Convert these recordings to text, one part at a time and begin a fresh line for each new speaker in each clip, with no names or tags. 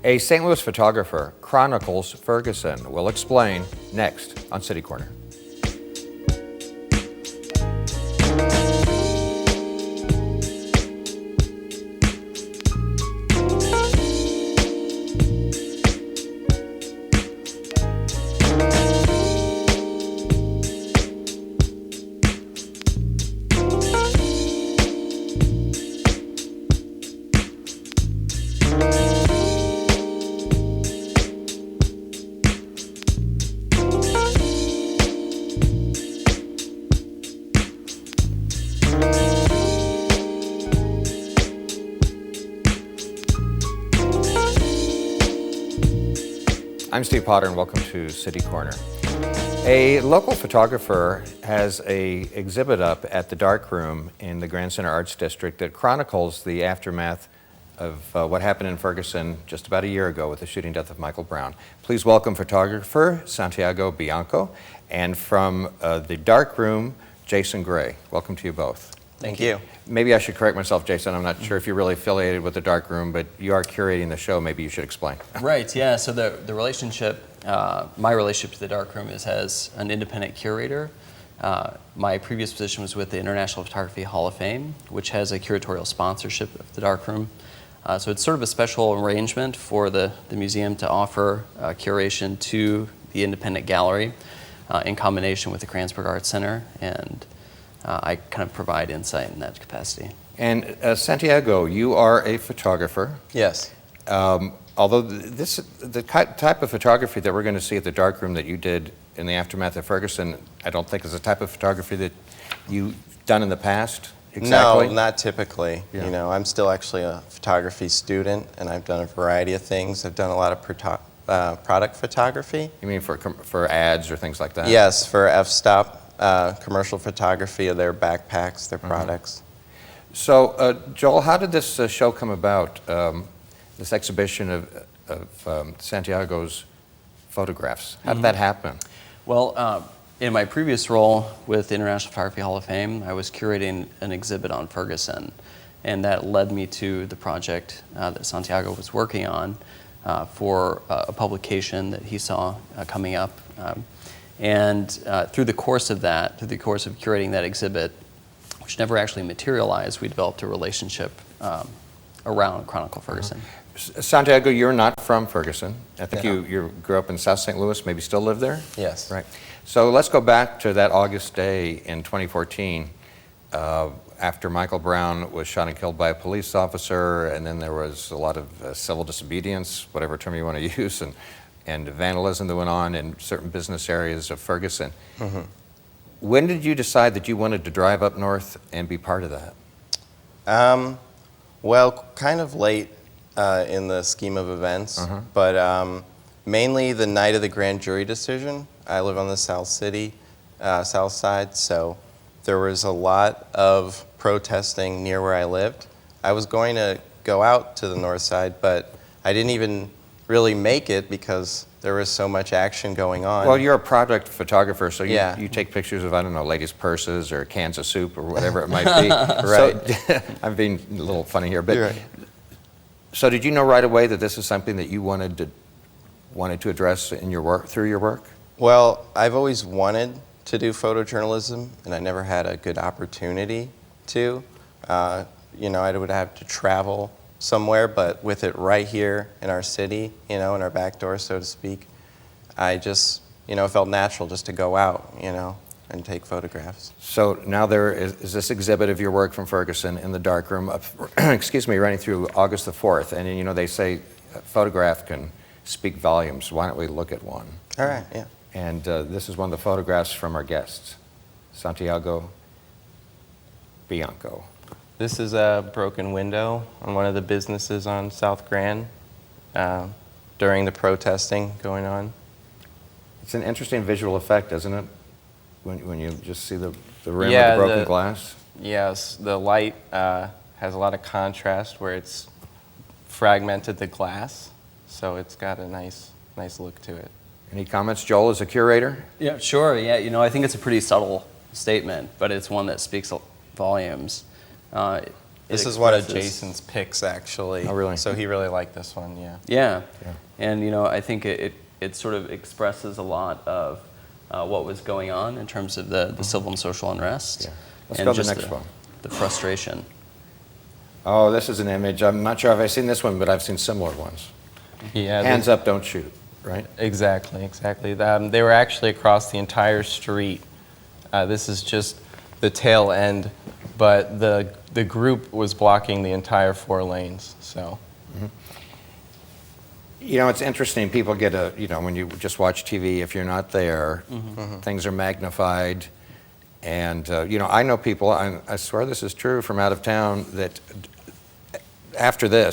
A St. Louis photographer chronicles Ferguson. We'll explain next on City Corner. I'm Steve Potter and welcome to City Corner. A local photographer has an exhibit up at the Dark Room in the Grand Center Arts District that chronicles the aftermath of what happened in Ferguson just about a year ago with the shooting death of Michael Brown. Please welcome photographer Santiago Bianco, and from the Dark Room, Jason Gray. Welcome to you both.
Thank you.
Maybe I should correct myself, Jason. I'm not sure if you're really affiliated with the Dark Room, but you are curating the show. Maybe you should explain.
Right, yeah. So the relationship, my relationship to the Dark Room is as an independent curator. My previous position was with the International Photography Hall of Fame, which has a curatorial sponsorship of the Dark Room. So it's sort of a special arrangement for the museum to offer curation to the independent gallery in combination with the Kranzberg Arts Center, and I kind of provide insight in that capacity. And
Santiago, you are a photographer.
Yes.
Although the type of photography that we're going to see at the Dark Room that you did in the aftermath of Ferguson, I don't think is the type of photography that you've done in the past. Exactly.
No, not typically.
Yeah.
You know, I'm still actually a photography student, and I've done a variety of things. I've done a lot of product photography.
You mean for ads or things like that?
Yes, for f-stop. Commercial photography of their backpacks, their products.
So, Joel, how did this show come about, this exhibition of Santiago's photographs? How did that happen?
Well, in my previous role with the International Photography Hall of Fame, I was curating an exhibit on Ferguson, and that led me to the project that Santiago was working on for a publication that he saw coming up. And through the course of curating that exhibit, which never actually materialized, we developed a relationship around Chronicle Ferguson.
Santiago, you're not from Ferguson. I think you grew up in South St. Louis, maybe still live there?
Yes.
Right. So let's go back to that August day in 2014 after Michael Brown was shot and killed by a police officer, and then there was a lot of civil disobedience, whatever term you want to use, and vandalism that went on in certain business areas of Ferguson. Mm-hmm. When did you decide that you wanted to drive up north and be part of that?
Well, kind of late in the scheme of events, but mainly the night of the grand jury decision. I live on the south side, so there was a lot of protesting near where I lived. I was going to go out to the north side, but I didn't even really make it because there was so much action going on.
Well, you're a product photographer, so you take pictures of, I don't know, ladies' purses or cans of soup or whatever it might be.
Right.
So, I'm being a little funny here, but
right.
So did you know right away that this is something that you wanted to address in your work, through your work?
Well, I've always wanted to do photojournalism, and I never had a good opportunity to. You know, I would have to travel somewhere, but with it right here in our city, you know, in our back door, so to speak, I just, you know, it felt natural just to go out, you know, and take photographs.
So now there is this exhibit of your work from Ferguson in the Dark Room, excuse me, running through August the 4th, and you know, they say a photograph can speak volumes. Why don't we look at one?
All right, yeah.
And this is one of the photographs from our guests, Santiago Bianco.
This is a broken window on one of the businesses on South Grand during the protesting going on.
It's an interesting visual effect, isn't it? When you just see the rim of the broken glass?
Yes, the light has a lot of contrast where it's fragmented the glass, so it's got a nice look to it.
Any comments, Joel, as a curator?
Yeah, sure. Yeah, you know, I think it's a pretty subtle statement, but it's one that speaks volumes.
This is one of
expresses-
Jason's picks, actually.
Oh, really?
So he really liked this one, yeah.
Yeah.
Yeah.
And I think it sort of expresses a lot of what was going on in terms of the civil and social unrest.
Yeah. Let's
and
go to the
just
next one.
The frustration.
Oh, this is an image. I'm not sure if I've seen this one, but I've seen similar ones.
Yeah,
Hands up, don't shoot, right?
Exactly. They were actually across the entire street. This is just the tail end, but the group was blocking the entire 4 lanes. So,
It's interesting. People get when you just watch TV, if you're not there, things are magnified. And, I know people, I swear this is true, from out of town that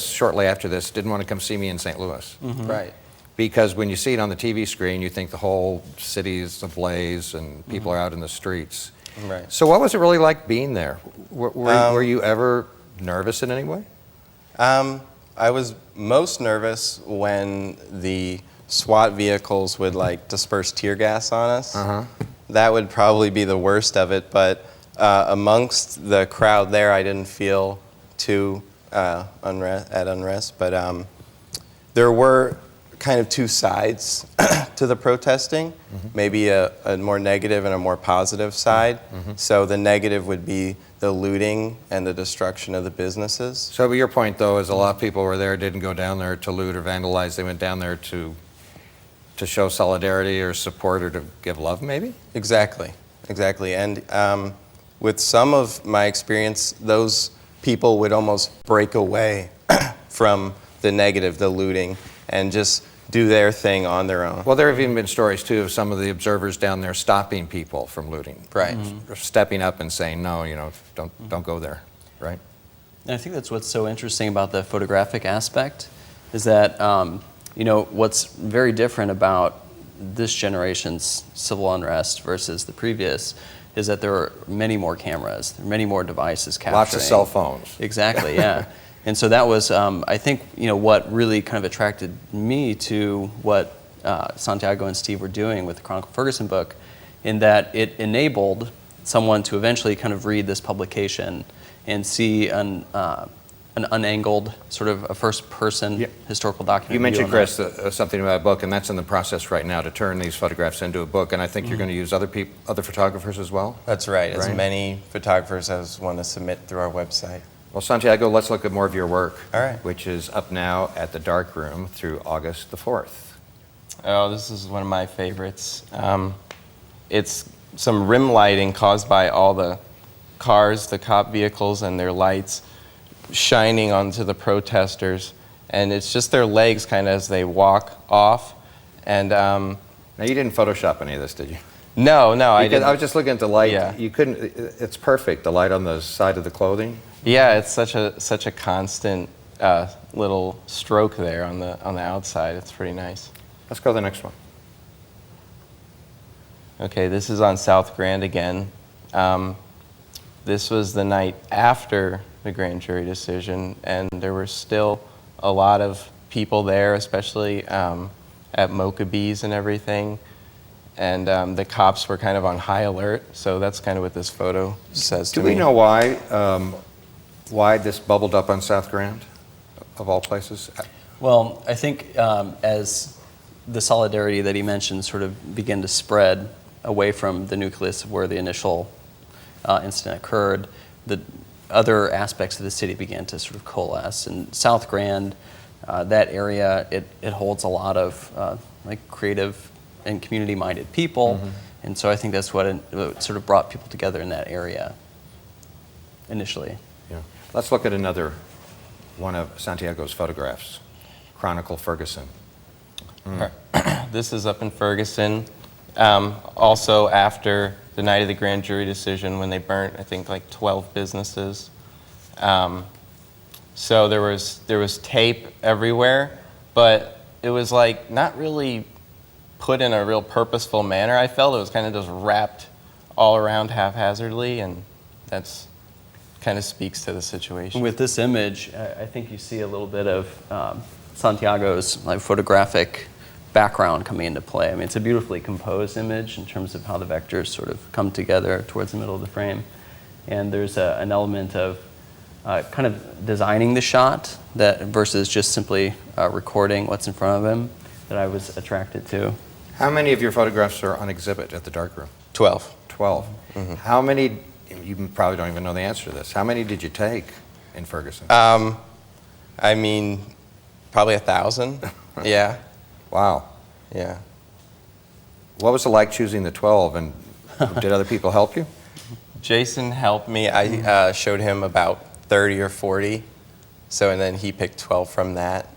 shortly after this, didn't want to come see me in St. Louis.
Right.
Because when you see it on the TV screen, you think the whole city is ablaze and people are out in the streets.
Right.
So what was it really like being there? Were you ever nervous in any way?
I was most nervous when the SWAT vehicles would disperse tear gas on us. That would probably be the worst of it, but amongst the crowd there, I didn't feel too at unrest, but there were kind of 2 sides to the protesting, maybe a more negative and a more positive side. So the negative would be the looting and the destruction of the businesses.
So your point, though, is a lot of people were there, didn't go down there to loot or vandalize. They went down there to show solidarity or support or to give love, maybe?
Exactly. And with some of my experience, those people would almost break away from the negative, the looting, and just do their thing on their own.
Well, there have even been stories, too, of some of the observers down there stopping people from looting.
Right.
Or stepping up and saying, no, don't go there, right?
And I think that's what's so interesting about the photographic aspect is that, what's very different about this generation's civil unrest versus the previous is that there are many more cameras, there are many more devices capturing.
Lots of cell phones.
Exactly, yeah. And so that was, I think, what really kind of attracted me to what Santiago and Steve were doing with the Chronicle Ferguson book, in that it enabled someone to eventually kind of read this publication and see an unangled, sort of a first-person historical document.
You mentioned,
view on
Chris, something about a book, and that's in the process right now to turn these photographs into a book, and I think you're going to use other photographers as well?
That's right. As
Right.
many photographers as want to submit through our website.
Well, Santiago, let's look at more of your work,
All right.
which is up now at the Dark Room through August the 4th.
oh, this is one of my favorites. It's some rim lighting caused by all the cars, the cop vehicles, and their lights shining onto the protesters, and it's just their legs kind of as they walk off. And
Now, you didn't Photoshop any of this, did you?
no, I
Because
didn't.
I was just looking at the light.
Yeah.
You couldn't. It's perfect. The light on the side of the clothing.
Yeah, it's such a constant little stroke there on the outside. It's pretty nice.
Let's go to the next one.
Okay, this is on South Grand again. This was the night after the grand jury decision, and there were still a lot of people there, especially at Mochabees and everything. And the cops were kind of on high alert, so that's kind of what this photo says to
Do
me.
we know why this bubbled up on South Grand, of all places?
Well, I think as the solidarity that he mentioned sort of began to spread away from the nucleus of where the initial incident occurred, the other aspects of the city began to sort of coalesce. And South Grand, that area, it holds a lot of creative and community-minded people, and so I think that's what sort of brought people together in that area initially.
Yeah. Let's look at another one of Santiago's photographs, Chronicle Ferguson.
This is up in Ferguson, also after the night of the grand jury decision when they burnt, I think, 12 businesses. So there was tape everywhere, but it was not really put in a real purposeful manner. I felt it was kind of just wrapped all around haphazardly, and that's kind of speaks to the situation.
With this image, I think you see a little bit of Santiago's photographic background coming into play. I mean, it's a beautifully composed image in terms of how the vectors sort of come together towards the middle of the frame. And there's an element of kind of designing the shot that versus just simply recording what's in front of him that I was attracted to.
How many of your photographs are on exhibit at the darkroom?
12.
12. How many, you probably don't even know the answer to this, how many did you take in Ferguson?
I mean, probably 1,000. Yeah.
Wow.
Yeah.
What was it like choosing the 12, and did other people help you?
Jason helped me. I showed him about 30 or 40. So, and then he picked 12 from that.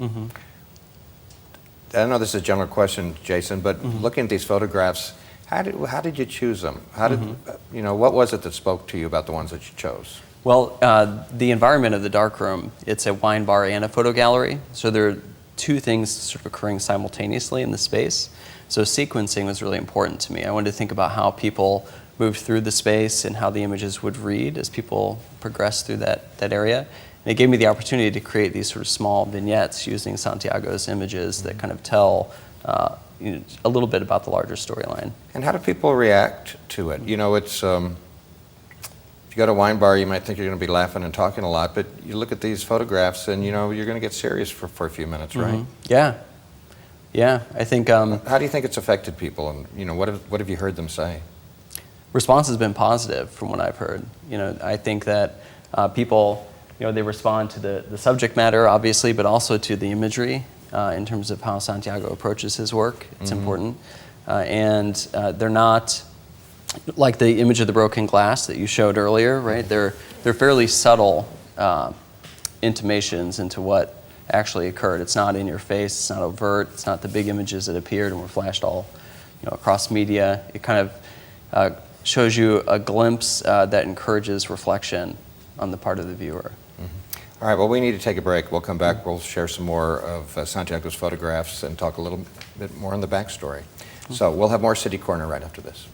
I know this is a general question, Jason, but looking at these photographs, how did you choose them? How did, what was it that spoke to you about the ones that you chose?
Well, the environment of the darkroom, it's a wine bar and a photo gallery. So there are two things sort of occurring simultaneously in the space. So sequencing was really important to me. I wanted to think about how people moved through the space and how the images would read as people progressed through that area. And it gave me the opportunity to create these sort of small vignettes using Santiago's images that kind of tell a little bit about the larger storyline.
And how do people react to it? You know, it's, if you go to a wine bar, you might think you're going to be laughing and talking a lot, but you look at these photographs and, you're going to get serious for a few minutes, right?
Yeah. Yeah, I think...
how do you think it's affected people, and, what have you heard them say?
Response has been positive from what I've heard. I think that people... they respond to the subject matter, obviously, but also to the imagery in terms of how Santiago approaches his work. It's important. And they're not like the image of the broken glass that you showed earlier, right? They're fairly subtle intimations into what actually occurred. It's not in your face, it's not overt, it's not the big images that appeared and were flashed all across media. It kind of shows you a glimpse that encourages reflection on the part of the viewer.
All right, well, we need to take a break. We'll come back. We'll share some more of Santiago's photographs and talk a little bit more on the backstory. So we'll have more City Corner right after this.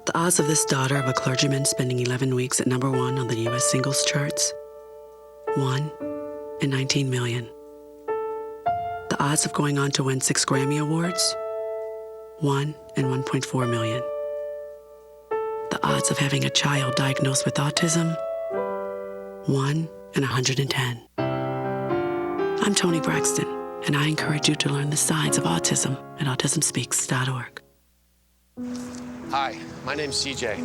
The odds of this daughter of a clergyman spending 11 weeks at #1 on the U.S. singles charts? 1 in 19 million. The odds of going on to win 6 Grammy Awards? 1 in 1.4 million. The odds of having a child diagnosed with autism? 1 in 110. I'm Toni Braxton, and I encourage you to learn the signs of autism at autismspeaks.org.
Hi, my name's CJ.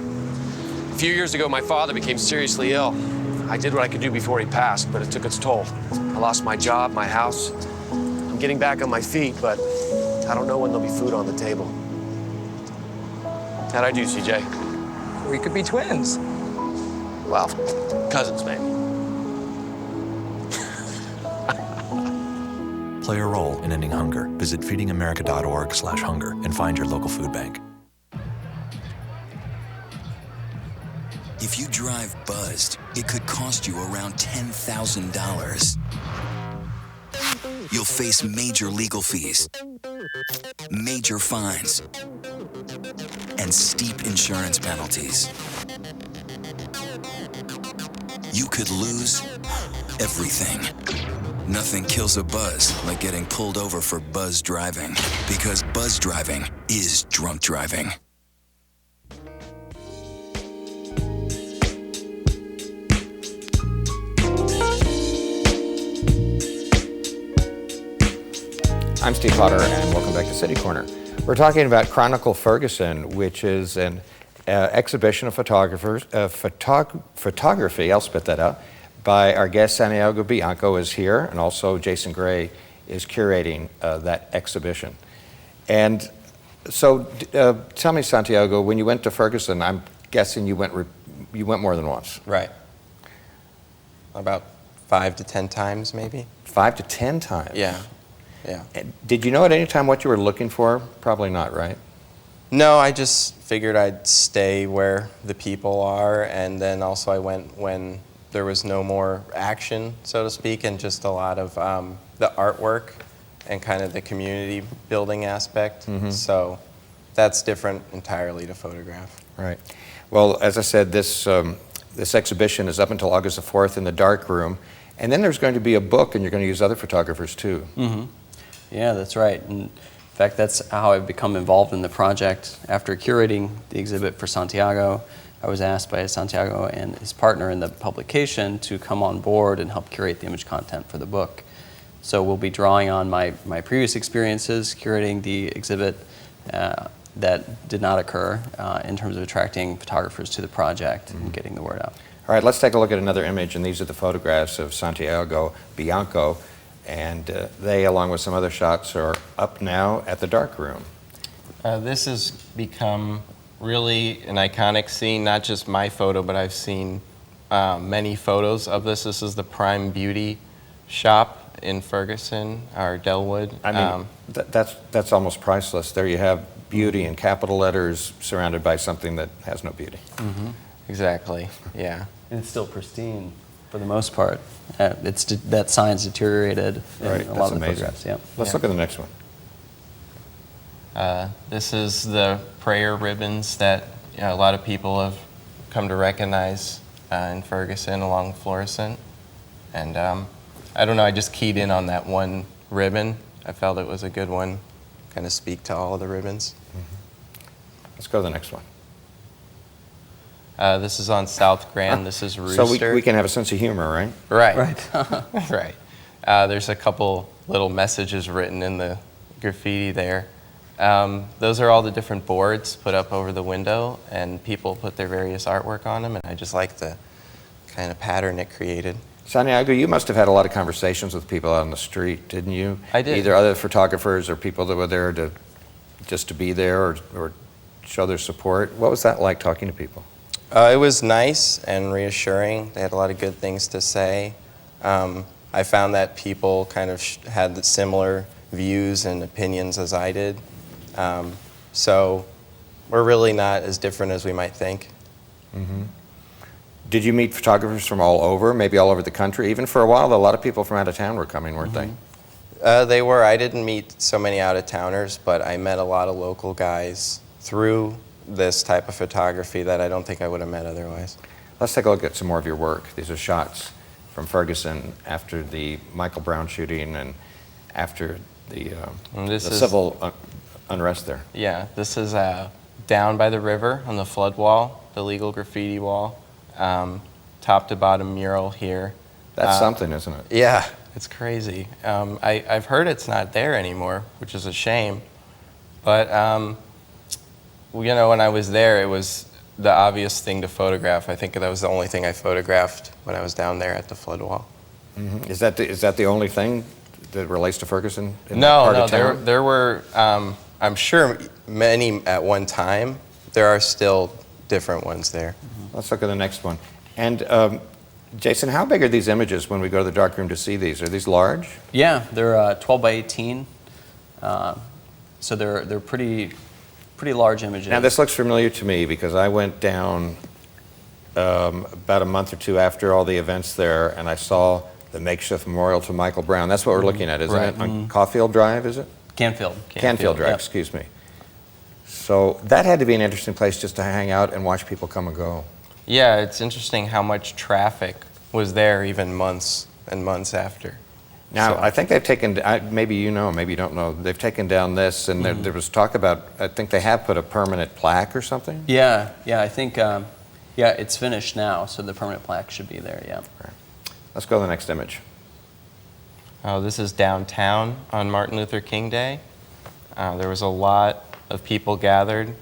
A few years ago, my father became seriously ill. I did what I could do before he passed, but it took its toll. I lost my job, my house. I'm getting back on my feet, but I don't know when there'll be food on the table. How'd I do, CJ?
We could be twins.
Well, cousins, maybe.
Play a role in ending hunger. Visit feedingamerica.org/hunger and find your local food bank.
If you drive buzzed, it could cost you around $10,000. You'll face major legal fees, major fines, and steep insurance penalties. You could lose everything. Nothing kills a buzz like getting pulled over for buzz driving, because buzz driving is drunk driving.
I'm Steve Potter, and welcome back to City Corner. We're talking about Chronicle Ferguson, which is an exhibition of photography, I'll spit that out, by our guest Santiago Bianco is here, and also Jason Gray is curating that exhibition. And so tell me, Santiago, when you went to Ferguson, I'm guessing you went more than once.
Right. About 5 to 10 times, maybe.
5 to 10 times?
Yeah. Yeah.
Did you know at any time what you were looking for? Probably not, right?
No, I just figured I'd stay where the people are, and then also I went when there was no more action, so to speak, and just a lot of the artwork and kind of the community building aspect. So that's different entirely to photograph.
Right. Well, as I said, this exhibition is up until August the 4th in the dark room, and then there's going to be a book, and you're going to use other photographers too.
Mm-hmm. Yeah, that's right. And in fact, that's how I've become involved in the project. After curating the exhibit for Santiago, I was asked by Santiago and his partner in the publication to come on board and help curate the image content for the book. So we'll be drawing on my previous experiences curating the exhibit that did not occur in terms of attracting photographers to the project and getting the word out.
All right, let's take a look at another image, and these are the photographs of Santiago Bianco, and they, along with some other shots, are up now at the dark room.
This has become really an iconic scene, not just my photo, but I've seen many photos of this. This is the Prime Beauty shop in Ferguson, or Delwood.
I mean, that's almost priceless. There you have beauty in capital letters surrounded by something that has no beauty.
Mm-hmm. Exactly, yeah.
And it's still pristine for the most part. That sign's deteriorated in
Right,
a lot
that's
of the
amazing.
photographs. Yeah.
Let's look at the next one.
This is the prayer ribbons that a lot of people have come to recognize in Ferguson along Florissant. And I don't know, I just keyed in on that one ribbon. I felt it was a good one.
Kind of speak to all of the ribbons.
Let's go to the next one.
This is on South Grand. This is Rooster.
So we can have a sense of humor, right?
Right. Right. There's a couple little messages written in the graffiti there. Those are all the different boards put up over the window, and people put their various artwork on them, and I just like the kind of pattern it created.
Santiago, you must have had a lot of conversations with people out on the street, didn't you?
I did.
Either other photographers or people that were there just to be there or show their support. What was that like, talking to people?
It was nice and reassuring. They had a lot of good things to say. I found that people kind of had the similar views and opinions as I did. So we're really not as different as we might think.
Mm-hmm. Did you meet photographers from all over, maybe all over the country? Even for a while, a lot of people from out of town were coming, weren't they?
They were. I didn't meet so many out-of-towners, but I met a lot of local guys through this type of photography that I don't think I would have met otherwise.
Let's take a look at some more of your work. These are shots from Ferguson after the Michael Brown shooting and after the civil unrest there.
Yeah, this is down by the river on the flood wall, the legal graffiti wall. Top to bottom mural here.
That's something, isn't it?
Yeah, it's crazy. I've heard it's not there anymore, which is a shame. But when I was there, it was the obvious thing to photograph. I think that was the only thing I photographed when I was down there at the flood wall.
Mm-hmm. Is that the only thing that relates to Ferguson?
No, there were, I'm sure, many at one time. There are still different ones there.
Let's look at the next one. And Jason, how big are these images when we go to the darkroom to see these? Are these large?
Yeah, they're 12 by 18. So they're pretty large images.
Now this looks familiar to me because I went down about a month or two after all the events there, and I saw the makeshift memorial to Michael Brown. That's what we're looking at, isn't it? On Caulfield Drive, is it?
Canfield.
Canfield Drive,
yep.
Excuse me. So that had to be an interesting place just to hang out and watch people come and go.
Yeah, it's interesting how much traffic was there even months and months after.
Now, I think they've taken, maybe you know, maybe you don't know, they've taken down this, and there was talk about, I think they have put a permanent plaque or something?
Yeah, I think, it's finished now, so the permanent plaque should be there, yeah.
Right. Let's go to the next image.
Oh, this is downtown on Martin Luther King Day. There was a lot of people gathered,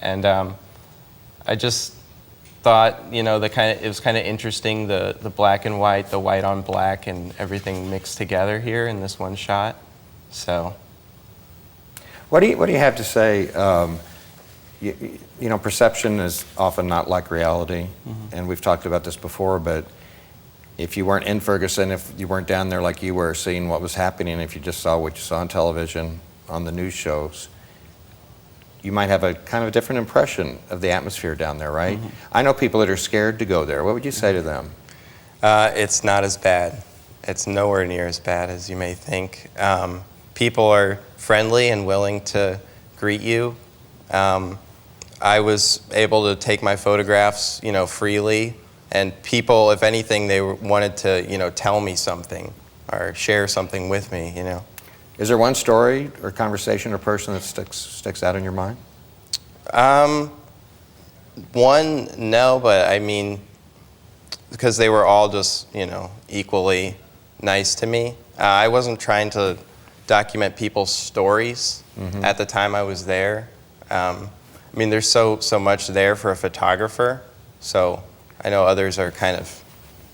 and I just thought, it was kind of interesting, the black and white, the white on black, and everything mixed together here in this one shot. So,
what do you have to say? Perception is often not like reality, and we've talked about this before. But if you weren't in Ferguson, if you weren't down there like you were, seeing what was happening, if you just saw what you saw on television, on the news shows, you might have a kind of a different impression of the atmosphere down there, right? I know people that are scared to go there. What would you say to them?
It's not as bad. It's nowhere near as bad as you may think. People are friendly and willing to greet you. I was able to take my photographs, freely, and people, if anything, they wanted to, tell me something or share something with me,
Is there one story or conversation or person that sticks out in your mind?
One, no, but I mean, because they were all just, equally nice to me. I wasn't trying to document people's stories at the time I was there. I mean, there's so much there for a photographer, so I know others are kind of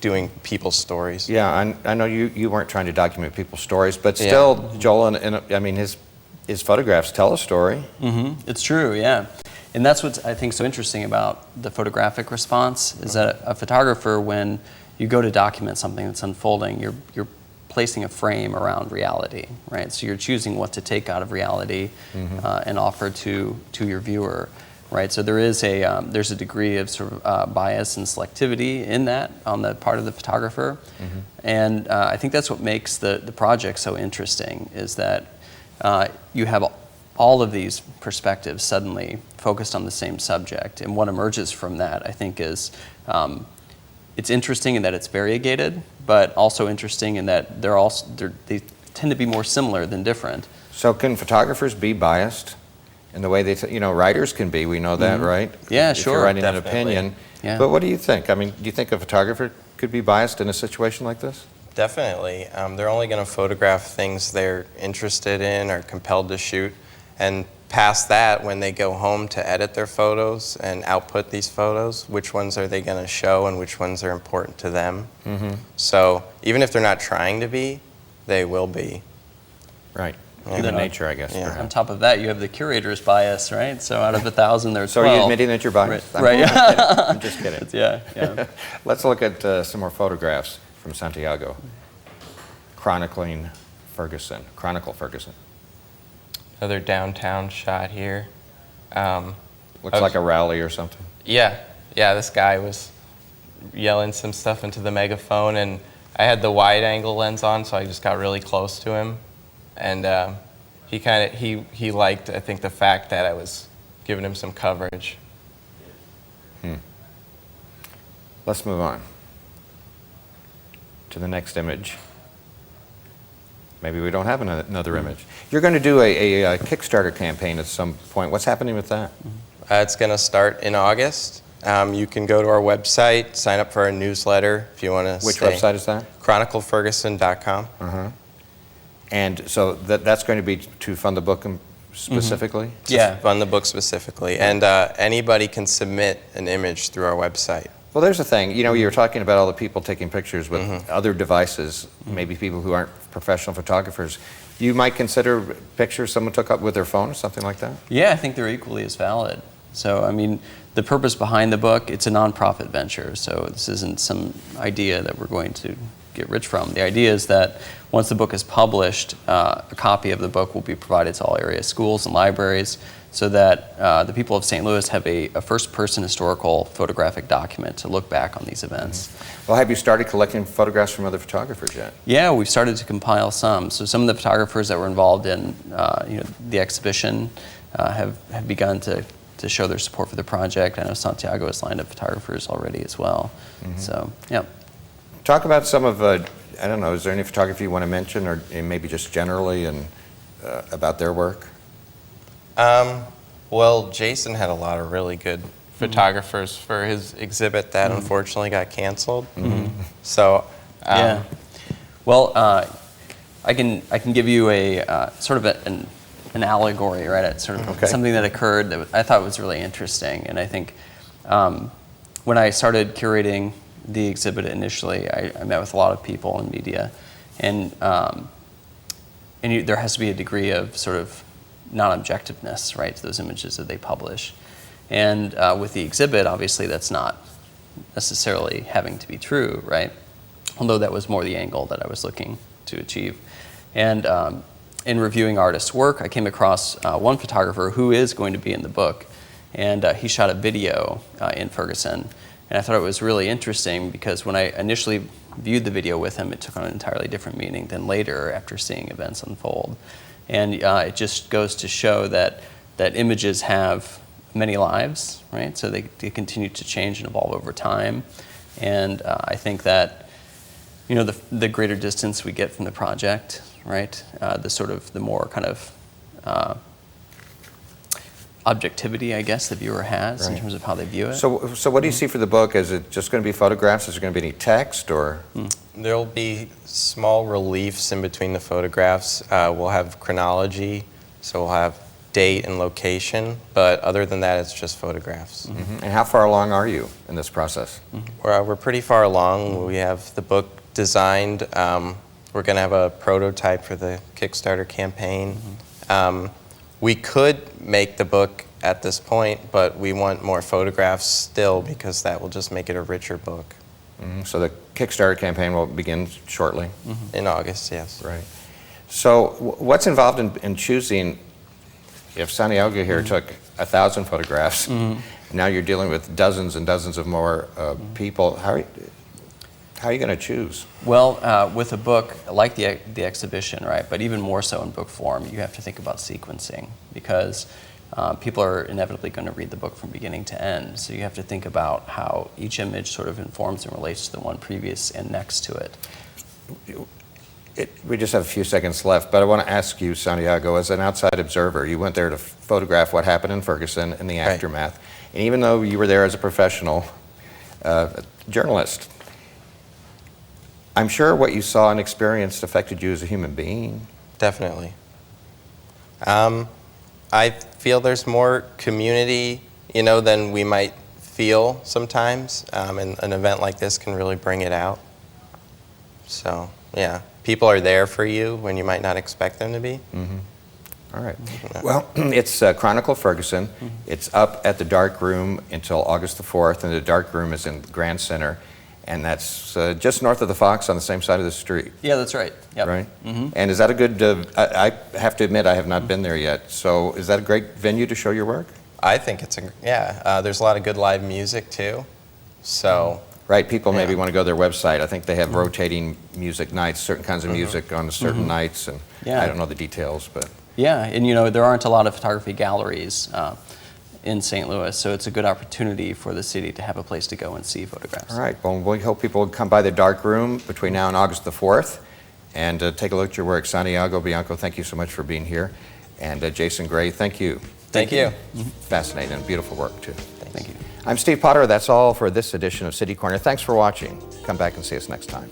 doing people's stories.
Yeah, I know you weren't trying to document people's stories, but still, Joel, I mean, his photographs tell a story.
It's true, yeah. And that's what I think so interesting about the photographic response is that a photographer, when you go to document something that's unfolding, you're placing a frame around reality, right? So you're choosing what to take out of reality and offer to your viewer, right? So there's a degree of sort of bias and selectivity in that on the part of the photographer, and I think that's what makes the project so interesting is that you have all of these perspectives suddenly focused on the same subject, and what emerges from that, I think, is it's interesting in that it's variegated, but also interesting in that they tend to be more similar than different.
So can photographers be biased in the way writers can be? We know that, right?
Yeah,
if
sure.
You're writing
Definitely.
an opinion.
Yeah.
But what do you think? I mean, do you think a photographer could be biased in a situation like this?
Definitely. They're only going to photograph things they're interested in or compelled to shoot. And past that, when they go home to edit their photos and output these photos, which ones are they going to show and which ones are important to them? So even if they're not trying to be, they will be.
Right.
Yeah.
Human nature, I guess.
Yeah.
perhaps.
On top of that, you have the curator's bias, right? So out of 1,000, there's 12.
So are you admitting that you're biased?
Right.
I'm just kidding.
Yeah.
Let's look at some more photographs from Santiago. Chronicling Ferguson. Chronicle Ferguson.
Another downtown shot here.
Looks like a rally or something.
Yeah, this guy was yelling some stuff into the megaphone, and I had the wide angle lens on, so I just got really close to him. And he liked, I think, the fact that I was giving him some coverage.
Let's move on to the next image. Maybe we don't have another image. You're going to do a Kickstarter campaign at some point. What's happening with that?
It's going to start in August. You can go to our website, sign up for our newsletter if you want to.
Which website is that?
ChronicleFerguson.com.
And so that's going to be to fund the book specifically?
Yeah.
Fund the book specifically. And anybody can submit an image through our website.
Well, there's the thing. You were talking about all the people taking pictures with other devices, maybe people who aren't professional photographers. You might consider pictures someone took up with their phone or something like that?
Yeah, I think they're equally as valid. So, I mean, the purpose behind the book, it's a nonprofit venture, so this isn't some idea that we're going to get rich from. The idea is that once the book is published, a copy of the book will be provided to all area schools and libraries so that the people of St. Louis have a first-person historical photographic document to look back on these events.
Well, have you started collecting photographs from other photographers yet?
Yeah, we've started to compile some. So some of the photographers that were involved in the exhibition have begun to show their support for the project. I know Santiago has lined up photographers already as well. So, yeah.
Talk about some of, I don't know, is there any photography you want to mention, or maybe just generally and about their work?
Well, Jason had a lot of really good photographers for his exhibit that unfortunately got canceled. So,
Yeah. Well, I can give you a sort of an allegory, right? It's sort of something that occurred that I thought was really interesting. And I think when I started curating the exhibit initially, I met with a lot of people in media, and there has to be a degree of sort of non-objectiveness, right, to those images that they publish. And with the exhibit, obviously, that's not necessarily having to be true, right? Although that was more the angle that I was looking to achieve. And in reviewing artists' work, I came across one photographer who is going to be in the book, and he shot a video in Ferguson. And I thought it was really interesting because when I initially viewed the video with him, it took on an entirely different meaning than later after seeing events unfold. And it just goes to show that that images have many lives, right? So they continue to change and evolve over time. And I think that, you know, the greater distance we get from the project, right? The more kind of objectivity, I guess, the viewer has in terms of how they view it.
So what do you see for the book? Is it just going to be photographs? Is there going to be any text or?
There'll be small reliefs in between the photographs. We'll have chronology, so we'll have date and location, but other than that, it's just photographs.
And how far along are you in this process?
We're pretty far along. We have the book designed. We're going to have a prototype for the Kickstarter campaign. We could make the book at this point, but we want more photographs still because that will just make it a richer book.
So the Kickstarter campaign will begin shortly?
In August, yes.
Right. So what's involved in choosing, if Santiago here took 1,000 photographs, now you're dealing with dozens and dozens of more people, how are you going to choose?
Well, with a book like the exhibition, right, but even more so in book form, you have to think about sequencing because people are inevitably going to read the book from beginning to end. So you have to think about how each image sort of informs and relates to the one previous and next to it.
We just have a few seconds left, but I want to ask you, Santiago, as an outside observer, you went there to photograph what happened in Ferguson and the aftermath. And even though you were there as a professional journalist, I'm sure what you saw and experienced affected you as a human being. Definitely.
I feel there's more community, you know, than we might feel sometimes, and an event like this can really bring it out. So, yeah, people are there for you when you might not expect them to be.
All right. Well, it's Chronicle Ferguson. It's up at the Dark Room until August the 4th, and the Dark Room is in the Grand Center. And that's just north of the Fox on the same side of the street.
Yeah, that's right. Yep.
Right? And is that a good, I have to admit I have not been there yet, so is that a great venue to show your work?
I think it's there's a lot of good live music too, so.
Right, people maybe want to go to their website. I think they have rotating music nights, certain kinds of music on certain nights, and I don't know the details, but.
Yeah, and you know, there aren't a lot of photography galleries in St. Louis, so it's a good opportunity for the city to have a place to go and see photographs.
All right, well, we hope people will come by the Dark Room between now and August the 4th and take a look at your work. Santiago Bianco, thank you so much for being here. And Jason Gray, thank you.
Thank you.
Fascinating and beautiful work, too.
Thank you.
I'm Steve Potter. That's all for this edition of City Corner. Thanks for watching. Come back and see us next time.